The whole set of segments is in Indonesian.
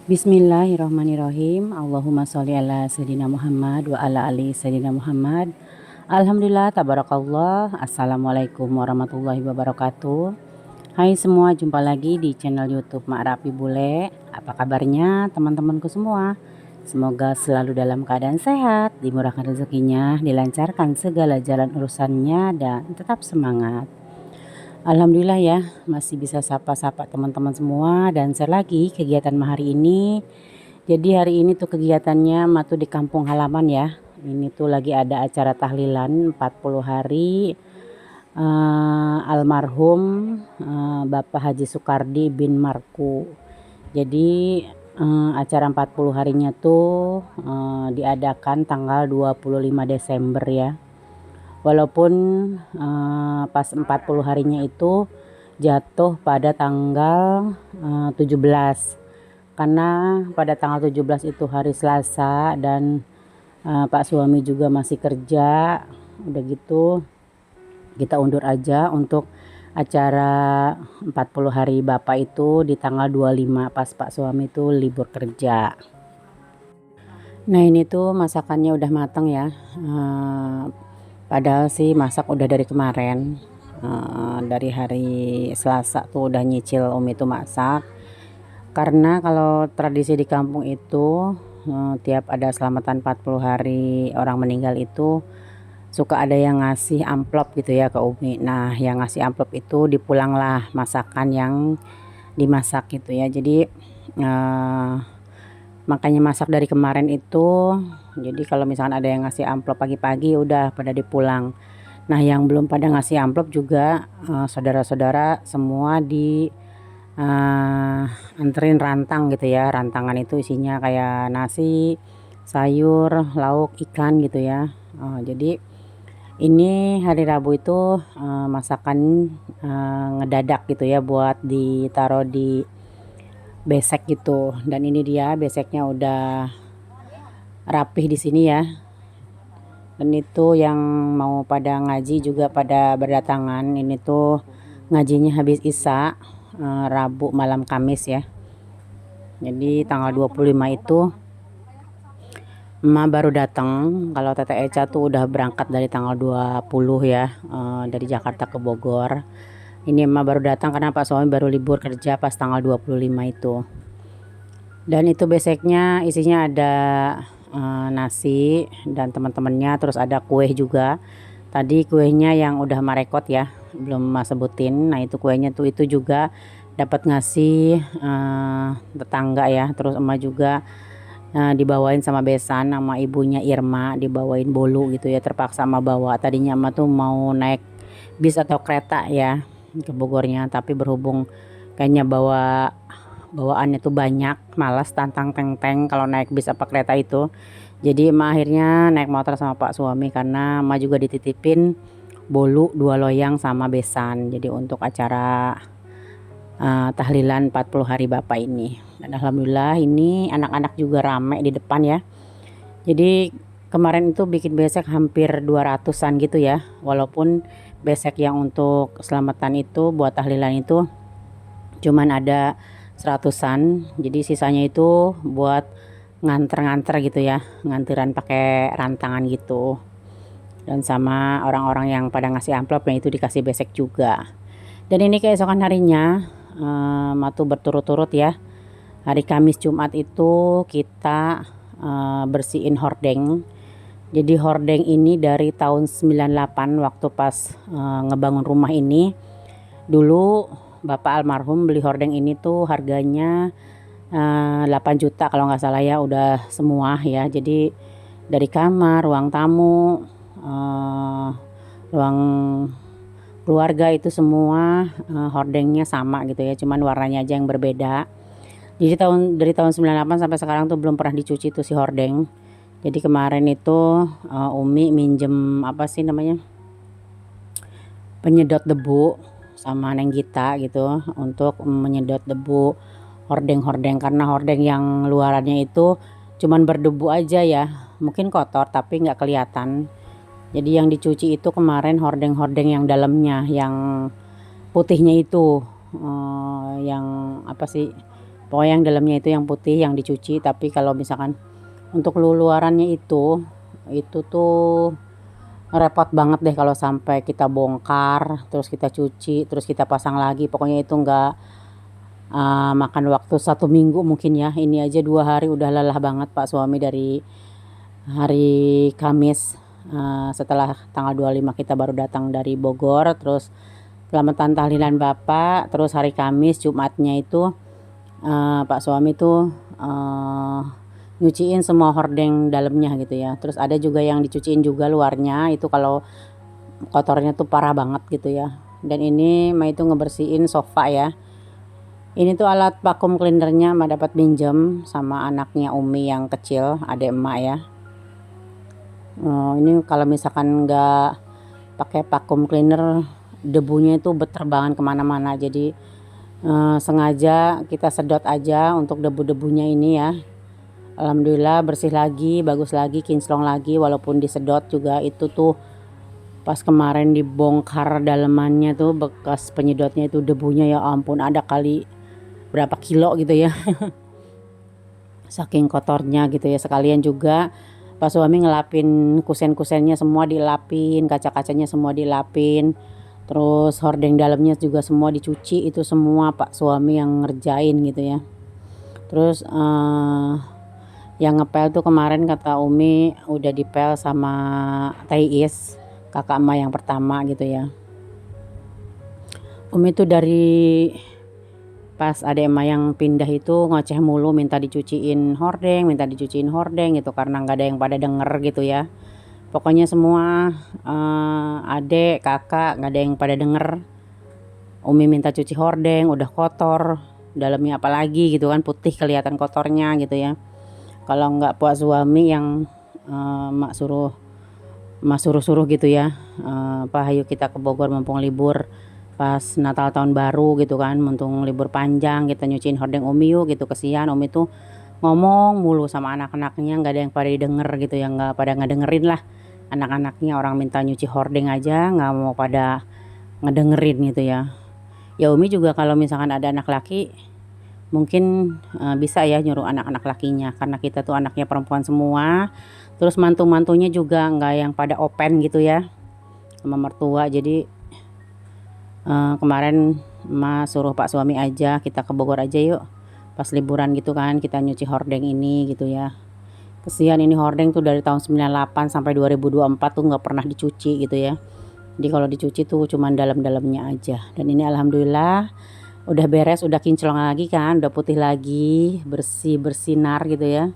Bismillahirrahmanirrahim. Allahumma sholli ala sayyidina Muhammad wa ala ali sayyidina Muhammad. Alhamdulillah, tabarakallah. Assalamualaikum warahmatullahi wabarakatuh. Hai semua, jumpa lagi di channel YouTube Mak Rapi Bule. Apa kabarnya teman-temanku semua? Semoga selalu dalam keadaan sehat, dimurahkan rezekinya, dilancarkan segala jalan urusannya, dan tetap semangat. Alhamdulillah ya, masih bisa sapa-sapa teman-teman semua dan share lagi kegiatan hari ini. Jadi hari ini tuh kegiatannya tuh di kampung halaman ya. Ini tuh lagi ada acara tahlilan 40 hari almarhum Bapak Haji Soekardi bin Marku. Jadi acara 40 harinya tuh diadakan tanggal 25 Desember ya. Walaupun pas 40 harinya itu jatuh pada tanggal 17, karena pada tanggal 17 itu hari Selasa dan Pak suami juga masih kerja. Udah gitu kita undur aja untuk acara 40 hari Bapak itu di tanggal 25 pas Pak suami itu libur kerja. Nah ini tuh masakannya udah matang ya. Padahal sih masak udah dari kemarin, dari hari Selasa tuh udah nyicil Umi tuh masak. Karena kalau tradisi di kampung itu tiap ada selamatan 40 hari orang meninggal itu suka ada yang ngasih amplop gitu ya ke Umi. Nah yang ngasih amplop itu dipulanglah masakan yang dimasak gitu ya. Jadi makanya masak dari kemarin itu. Jadi kalau misalkan ada yang ngasih amplop pagi-pagi udah pada dipulang. Nah yang belum pada ngasih amplop juga saudara-saudara semua di anterin rantang gitu ya. Rantangan itu isinya kayak nasi, sayur, lauk, ikan gitu ya. Jadi ini hari Rabu itu masakan ngedadak gitu ya buat ditaruh di besek gitu. Dan ini dia beseknya udah rapih di sini ya. Dan itu yang mau pada ngaji juga pada berdatangan. Ini tuh ngajinya habis Isya Rabu malam Kamis ya. Jadi tanggal 25 itu emak baru datang. Kalau Tete Eca tuh udah berangkat dari tanggal 20 ya, dari Jakarta ke Bogor. Ini emak baru datang karena Pak suami baru libur kerja pas tanggal 25 itu. Dan itu beseknya isinya ada nasi dan teman-temannya, terus ada kue juga. Tadi kuenya yang udah marekot ya, belum mas sebutin. Nah itu kuenya tuh itu juga dapat ngasih tetangga ya. Terus emak juga dibawain sama besan sama ibunya Irma, dibawain bolu gitu ya. Terpaksa emak bawa. Tadinya emak tuh mau naik bis atau kereta ya ke Bogornya, tapi berhubung kayaknya bawaannya tuh banyak, malas tantang teng-teng kalau naik bis apa kereta itu. Jadi emak akhirnya naik motor sama Pak suami karena emak juga dititipin bolu 2 loyang sama besan. Jadi untuk acara tahlilan 40 hari Bapak ini. Dan alhamdulillah ini anak-anak juga rame di depan ya. Jadi kemarin itu bikin besek hampir 200-an gitu ya. Walaupun besek yang untuk selamatan itu buat tahlilan itu cuman ada 100-an. Jadi sisanya itu buat nganter-nganter gitu ya, nganteran pakai rantangan gitu. Dan sama orang-orang yang pada ngasih amplopnya itu dikasih besek juga. Dan ini keesokan harinya matu berturut-turut ya. Hari Kamis Jumat itu kita bersihin hordeng. Jadi hordeng ini dari tahun 98 waktu pas ngebangun rumah ini. Dulu Bapak almarhum beli hordeng ini tuh harganya 8 juta kalau nggak salah ya, udah semua ya. Jadi dari kamar, ruang tamu, ruang keluarga itu semua hordengnya sama gitu ya, cuman warnanya aja yang berbeda. Jadi dari tahun 98 sampai sekarang tuh belum pernah dicuci tuh si hordeng. Jadi kemarin itu Umi minjem apa sih namanya, penyedot debu sama Neng Gita gitu untuk menyedot debu hordeng-hordeng, karena hordeng yang luarannya itu cuman berdebu aja ya, mungkin kotor tapi nggak kelihatan. Jadi yang dicuci itu kemarin hordeng-hordeng yang dalamnya, yang putihnya itu yang apa sih, Pokoknya yang dalamnya itu yang putih yang dicuci. Tapi kalau misalkan untuk luarannya itu tuh repot banget deh kalau sampai kita bongkar, terus kita cuci, terus kita pasang lagi. Pokoknya itu nggak makan waktu 1 minggu mungkin ya. Ini aja 2 hari udah lelah banget Pak suami dari hari Kamis. Setelah tanggal 25 kita baru datang dari Bogor, terus selamatan tahlilan Bapak, terus hari Kamis Jumatnya itu Pak suami tuh nyuciin semua hordeng dalamnya gitu ya. Terus ada juga yang dicuciin juga luarnya, itu kalau kotornya tuh parah banget gitu ya. Dan ini Ma itu ngebersihin sofa ya. Ini tuh alat vacuum cleanernya Ma dapat pinjam sama anaknya Umi yang kecil, adik emak ya. Ini kalau misalkan nggak pakai vacuum cleaner, debunya itu berterbangan kemana-mana. Jadi sengaja kita sedot aja untuk debu-debunya ini ya. Alhamdulillah bersih lagi, bagus lagi, kinclong lagi. Walaupun disedot juga itu tuh pas kemarin dibongkar dalemannya tuh bekas penyedotnya itu debunya ya ampun ada kali berapa kilo gitu ya. Saking kotornya gitu ya. Sekalian juga Pak suami ngelapin kusen-kusennya semua dilapin, kaca-kacanya semua dilapin. Terus hordeng dalamnya juga semua dicuci, itu semua Pak suami yang ngerjain gitu ya. Terus yang ngepel tuh kemarin kata Umi udah dipel sama Taiis, kakak emak yang pertama gitu ya. Umi tuh dari pas ada emak yang pindah itu ngoceh mulu minta dicuciin hordeng gitu karena nggak ada yang pada denger gitu ya. Pokoknya semua adek, kakak nggak ada yang pada denger. Umi minta cuci hordeng, udah kotor, dalamnya apalagi gitu kan putih kelihatan kotornya gitu ya. Kalau nggak puas suami yang mak suruh gitu ya. Pak ayo kita ke Bogor mumpung libur pas Natal tahun baru gitu kan, mumpung libur panjang kita nyuciin hordeng Umi yuk gitu. Kesian Umi tuh ngomong mulu sama anak-anaknya nggak ada yang pada denger gitu ya, nggak pada ngedengerin lah. Anak-anaknya orang minta nyuci hordeng aja nggak mau pada ngedengerin gitu ya. Ya Umi juga kalau misalkan ada anak laki mungkin bisa ya nyuruh anak-anak lakinya karena kita tuh anaknya perempuan semua. Terus mantu-mantunya juga nggak yang pada open gitu ya sama mertua. Jadi kemarin Ma suruh Pak suami aja kita ke Bogor aja yuk pas liburan gitu kan, kita nyuci hordeng ini gitu ya. Kesian ini hordeng tuh dari tahun 98 sampai 2024 tuh nggak pernah dicuci gitu ya. Jadi kalau dicuci tuh cuman dalam-dalamnya aja. Dan ini alhamdulillah udah beres, udah kinclong lagi kan, udah putih lagi, bersih bersinar gitu ya.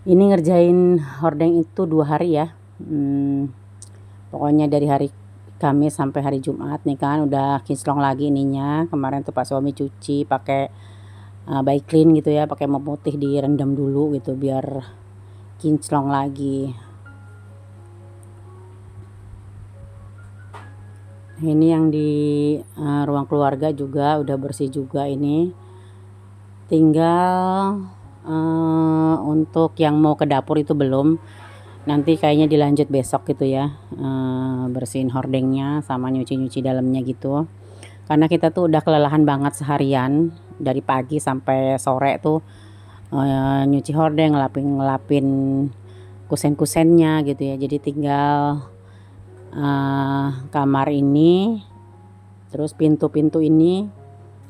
Ini ngerjain hordeng itu 2 hari ya. Pokoknya dari hari Kamis sampai hari Jumat nih kan udah kinclong lagi ininya. Kemarin tuh Pak suami cuci pakai by clean gitu ya, pakai memutih direndam dulu gitu biar kinclong lagi. Ini yang di ruang keluarga juga udah bersih juga ini. Tinggal untuk yang mau ke dapur itu belum. Nanti kayaknya dilanjut besok gitu ya. Bersihin hordengnya sama nyuci-nyuci dalamnya gitu. Karena kita tuh udah kelelahan banget seharian dari pagi sampai sore tuh nyuci hordeng, ngelapin kusen-kusennya gitu ya. Jadi tinggal kamar ini, terus pintu-pintu ini,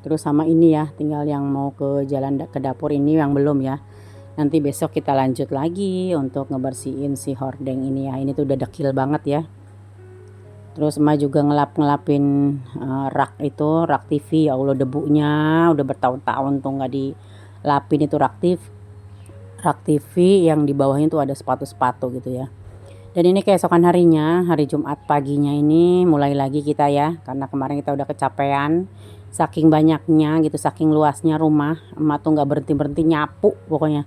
terus sama ini ya, tinggal yang mau ke jalan ke dapur ini yang belum ya. Nanti besok kita lanjut lagi untuk ngebersihin si hordeng ini ya. Ini tuh udah dekil banget ya. Terus emak juga ngelapin rak itu, rak TV. Ya Allah debunya udah bertahun-tahun tuh nggak dilapin itu rak TV yang di bawahnya tuh ada sepatu-sepatu gitu ya. Dan ini keesokan harinya, hari Jumat paginya ini mulai lagi kita ya. Karena kemarin kita udah kecapean. Saking banyaknya gitu, saking luasnya rumah. Emak tuh gak berhenti-berhenti nyapu pokoknya.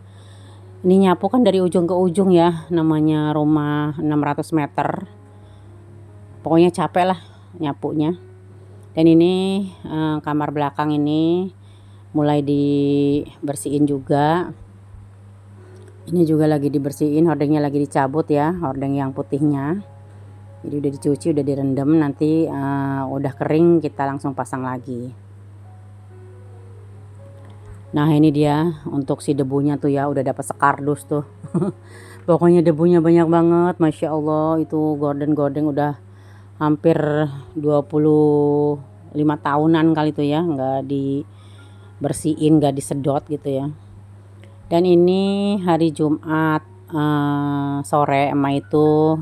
Ini nyapu kan dari ujung ke ujung ya. Namanya rumah 600 meter. Pokoknya capek lah nyapunya. Dan ini kamar belakang ini mulai dibersihin juga. Ini juga lagi dibersihin, hordengnya lagi dicabut ya, hordeng yang putihnya. Jadi udah dicuci, udah direndam, nanti udah kering kita langsung pasang lagi. Nah ini dia untuk si debunya tuh ya, udah dapat sekardus tuh. Pokoknya debunya banyak banget, Masya Allah. Itu gorden-gorden udah hampir 25 tahunan kali tuh ya, nggak dibersihin, nggak disedot gitu ya. Dan ini hari Jumat sore emak itu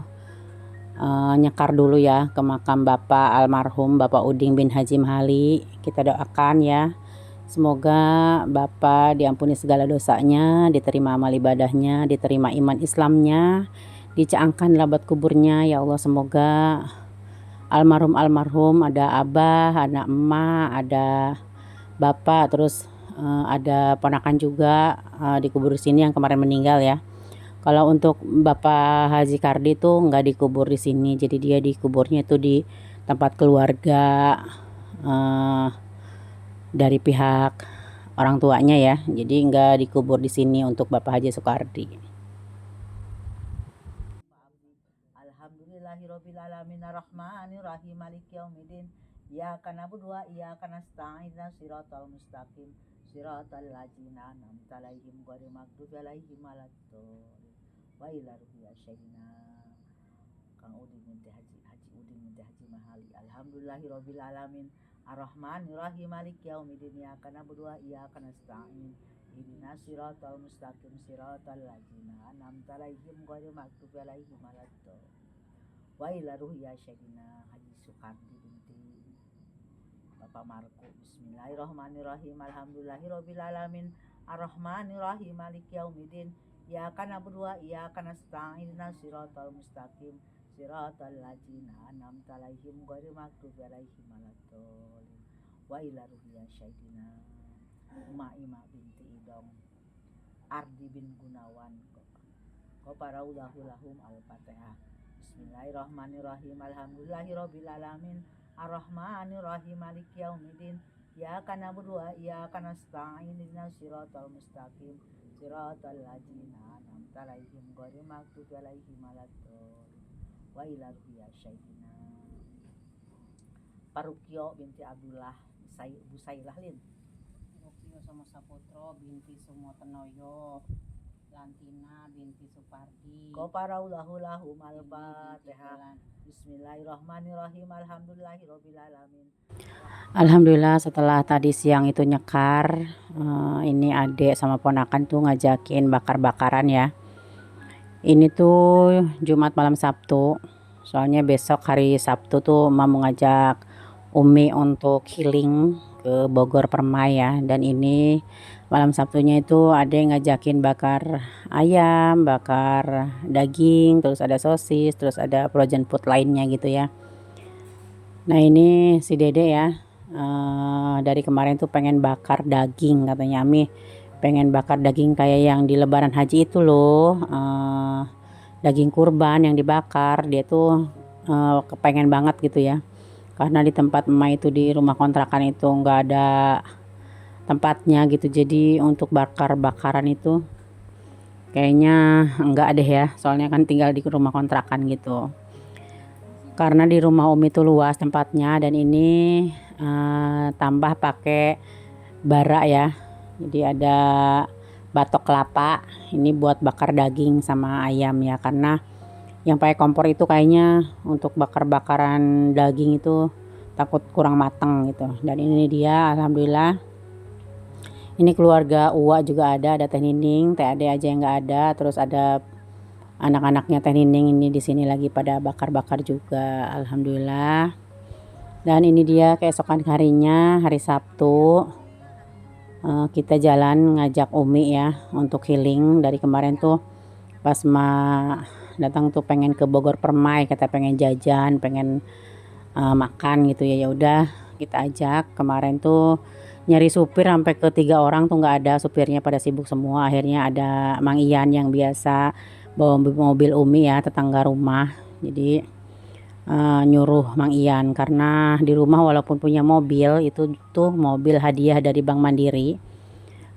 nyekar dulu ya ke makam Bapak almarhum Bapak Uding bin Haji Mahali. Kita doakan ya, semoga Bapak diampuni segala dosanya, diterima amal ibadahnya, diterima iman Islamnya, dicaangkan labat kuburnya ya Allah. Semoga almarhum ada abah, ada emak, ada bapak, terus ada ponakan juga dikubur di sini yang kemarin meninggal ya. Kalau untuk Bapak Haji Kardi tuh nggak dikubur di sini, jadi dia dikuburnya itu di tempat keluarga eh, dari pihak orang tuanya ya. Jadi nggak dikubur di sini untuk Bapak Haji Soekardi. Alhamdulillahirabbil alamin arrahmanir rahim maliki yaumiddin. Iyyaka na'budu wa iyyaka nasta'in ihdinas siratal mustaqim siratal ladzina an'amta 'alaihim ghairil maghdubi 'alaihim waladdallin. Wa ila ruhiya syahina Kang Udin Munti Haji Udin Munti Haji Mahali. Alhamdulillahirabbil alamin arrahmanir rahim maliki yaumiddin. Iyyaka na'budu wa iyyaka nasta'in ihdinas siratal mustaqim siratal ladzina an'amta 'alaihim ghairil maghdubi 'alaihim waladdallin. Wa ila ruhiya syahina Haji Soekardi binti Bapak Marko. Bismillahirrahmanirrahim. Alhamdulillahirabbil alamin arrahmanirrahim maliki yaumiddin. Iyyaka na'budu wa iyyaka nasta'in ihdinas siratal mustaqim siratal ladzina an'amta 'alaihim ghairil maghdubi 'alaihim waladdallin. Wa ila ruhiya syahina Ima binti Idong Ardi bin Gunawan. Qaparaulahu lahum al-Fatihah. Bismillahirrahmanirrahim. Alhamdulillahirabbil alamin arrahmanirrahim maliki yaumiddin. Iyyaka na'budu wa iyyaka nasta'in ihdinas siratal mustaqim siratal ladzina an'amta 'alaihim ghairil maghdubi 'alaihim waladdallin. Wa ila ruhiya syahina Parukyo binti Abdullah Busailah Lin. Rukyo sama Saputro binti Sumotenoyo, Lantina binti Supardi. Qaparaulahu lahum al-Fatihah. Bismillahirrahmanirrahim. Alhamdulillahirabbil alamin. Alhamdulillah setelah tadi siang itu nyekar, ini adek sama ponakan tuh ngajakin bakar-bakaran ya. Ini tuh Jumat malam Sabtu, soalnya besok hari Sabtu tuh mau ngajak Umi untuk healing ke Bogor Permai ya. Dan ini malam Sabtunya itu ada yang ngajakin bakar ayam, bakar daging, terus ada sosis, terus ada frozen food lainnya gitu ya. Nah ini si Dede ya, dari kemarin tuh pengen bakar daging katanya. Ami pengen bakar daging kayak yang di Lebaran Haji itu loh, daging kurban yang dibakar. Dia tuh kepengen banget gitu ya, karena di tempat emak itu di rumah kontrakan itu nggak ada tempatnya gitu. Jadi untuk bakar-bakaran itu kayaknya enggak deh ya, soalnya kan tinggal di rumah kontrakan gitu. Karena di rumah Umi itu luas tempatnya, dan ini tambah pakai bara ya. Jadi ada batok kelapa ini buat bakar daging sama ayam ya, karena yang pakai kompor itu kayaknya untuk bakar-bakaran daging itu takut kurang matang gitu. Dan ini dia alhamdulillah, ini keluarga Uwa juga ada Teh Nining, Teh Ade aja yang nggak ada, terus ada anak-anaknya Teh Nining ini di sini lagi pada bakar-bakar juga, alhamdulillah. Dan ini dia keesokan harinya, hari Sabtu, kita jalan ngajak Umi ya untuk healing. Dari kemarin tuh pas datang tuh pengen ke Bogor Permai, kata pengen jajan, pengen makan gitu ya. Ya udah kita ajak. Kemarin tuh nyari supir sampai ke 3 orang tuh nggak ada, supirnya pada sibuk semua. Akhirnya ada Mang Ian yang biasa bawa mobil Umi ya, tetangga rumah. Jadi nyuruh Mang Ian, karena di rumah walaupun punya mobil itu tuh mobil hadiah dari Bank Mandiri,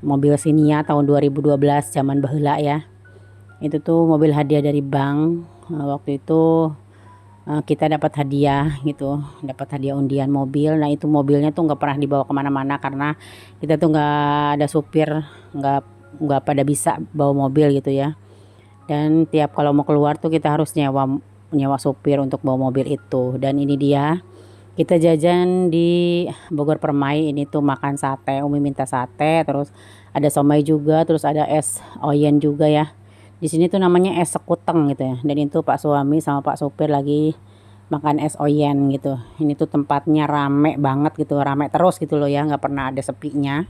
mobil Sinia tahun 2012 zaman baheula ya. Itu tuh mobil hadiah dari bank. Waktu itu kita dapat hadiah gitu, dapat hadiah undian mobil. Nah itu mobilnya tuh nggak pernah dibawa kemana-mana karena kita tuh nggak ada supir, nggak nggak pada bisa bawa mobil gitu ya. Dan tiap kalau mau keluar tuh kita harus nyewa nyewa supir untuk bawa mobil itu. Dan ini dia kita jajan di Bogor Permai, ini tuh makan sate. Umi minta sate, terus ada somai juga, terus ada es oyen juga ya. Di sini tuh namanya es sekuteng gitu ya. Dan itu Pak suami sama Pak supir lagi makan es oyen gitu. Ini tuh tempatnya rame banget gitu, rame terus gitu loh ya, nggak pernah ada sepinya.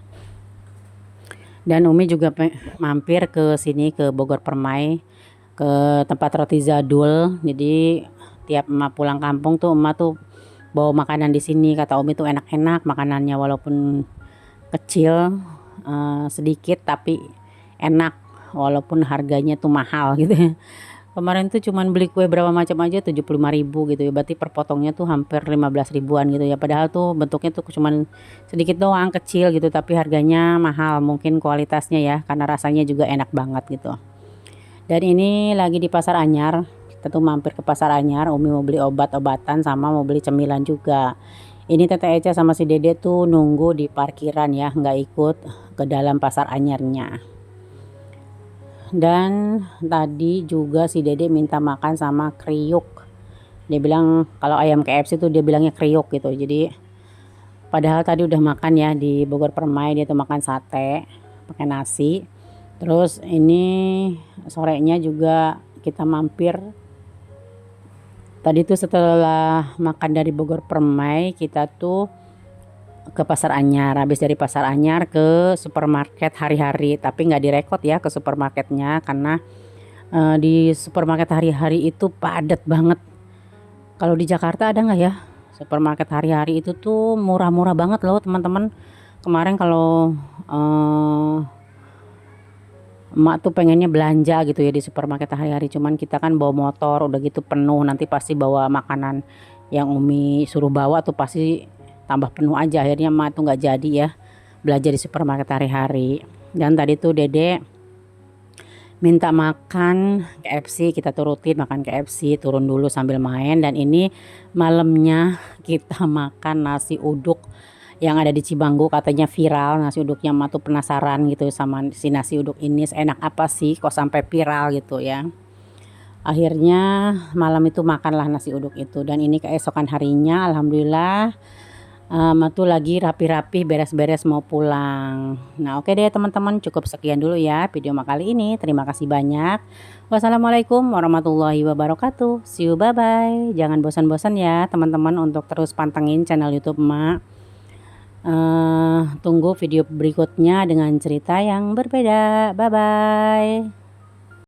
Dan Umi juga mampir ke sini ke Bogor Permai, ke tempat roti Zadul. Jadi tiap emak pulang kampung tuh emak tuh bawa makanan di sini. Kata Umi tuh enak-enak makanannya, walaupun kecil, sedikit tapi enak, walaupun harganya tuh mahal gitu ya. Kemarin tuh cuman beli kue berapa macam aja 75.000 gitu ya. Berarti per potongnya tuh hampir 15 ribuan gitu ya. Padahal tuh bentuknya tuh cuman sedikit doang, kecil gitu, tapi harganya mahal. Mungkin kualitasnya ya, karena rasanya juga enak banget gitu. Dan ini lagi di Pasar Anyar. Kita tuh mampir ke Pasar Anyar. Umi mau beli obat-obatan sama mau beli cemilan juga. Ini Tete Eca sama si Dede tuh nunggu di parkiran ya, nggak ikut ke dalam Pasar Anyarnya. Dan tadi juga si Dede minta makan sama kriuk. Dia bilang kalau ayam KFC tuh dia bilangnya kriuk gitu. Jadi padahal tadi udah makan ya di Bogor Permai, dia tuh makan sate pakai nasi. Terus ini sorenya juga kita mampir. Tadi tuh setelah makan dari Bogor Permai kita tuh ke Pasar Anyar. Habis dari Pasar Anyar ke supermarket Hari-Hari, tapi nggak direkod ya ke supermarketnya karena di supermarket Hari-Hari itu padat banget. Kalau di Jakarta ada nggak ya supermarket Hari-Hari? Itu tuh murah-murah banget loh teman-teman. Kemarin kalau emak tuh pengennya belanja gitu ya di supermarket Hari-Hari, cuman kita kan bawa motor udah gitu penuh, nanti pasti bawa makanan yang Umi suruh bawa tuh pasti tambah penuh aja. Akhirnya emak tuh nggak jadi ya belanja di supermarket Hari-Hari. Dan tadi tuh Dede minta makan KFC, kita turutin makan KFC, turun dulu sambil main. Dan ini malamnya kita makan nasi uduk yang ada di Cibanggu, katanya viral nasi uduknya. Emak tuh penasaran gitu sama si nasi uduk ini, enak apa sih kok sampai viral gitu ya. Akhirnya malam itu makanlah nasi uduk itu. Dan ini keesokan harinya alhamdulillah emak tuh lagi rapi-rapi beres-beres mau pulang. Nah oke deh teman-teman, cukup sekian dulu ya video kali ini. Terima kasih banyak. Wassalamualaikum warahmatullahi wabarakatuh. See you, bye-bye. Jangan bosan-bosan ya teman-teman untuk terus pantengin channel YouTube emak. Tunggu video berikutnya dengan cerita yang berbeda. Bye-bye.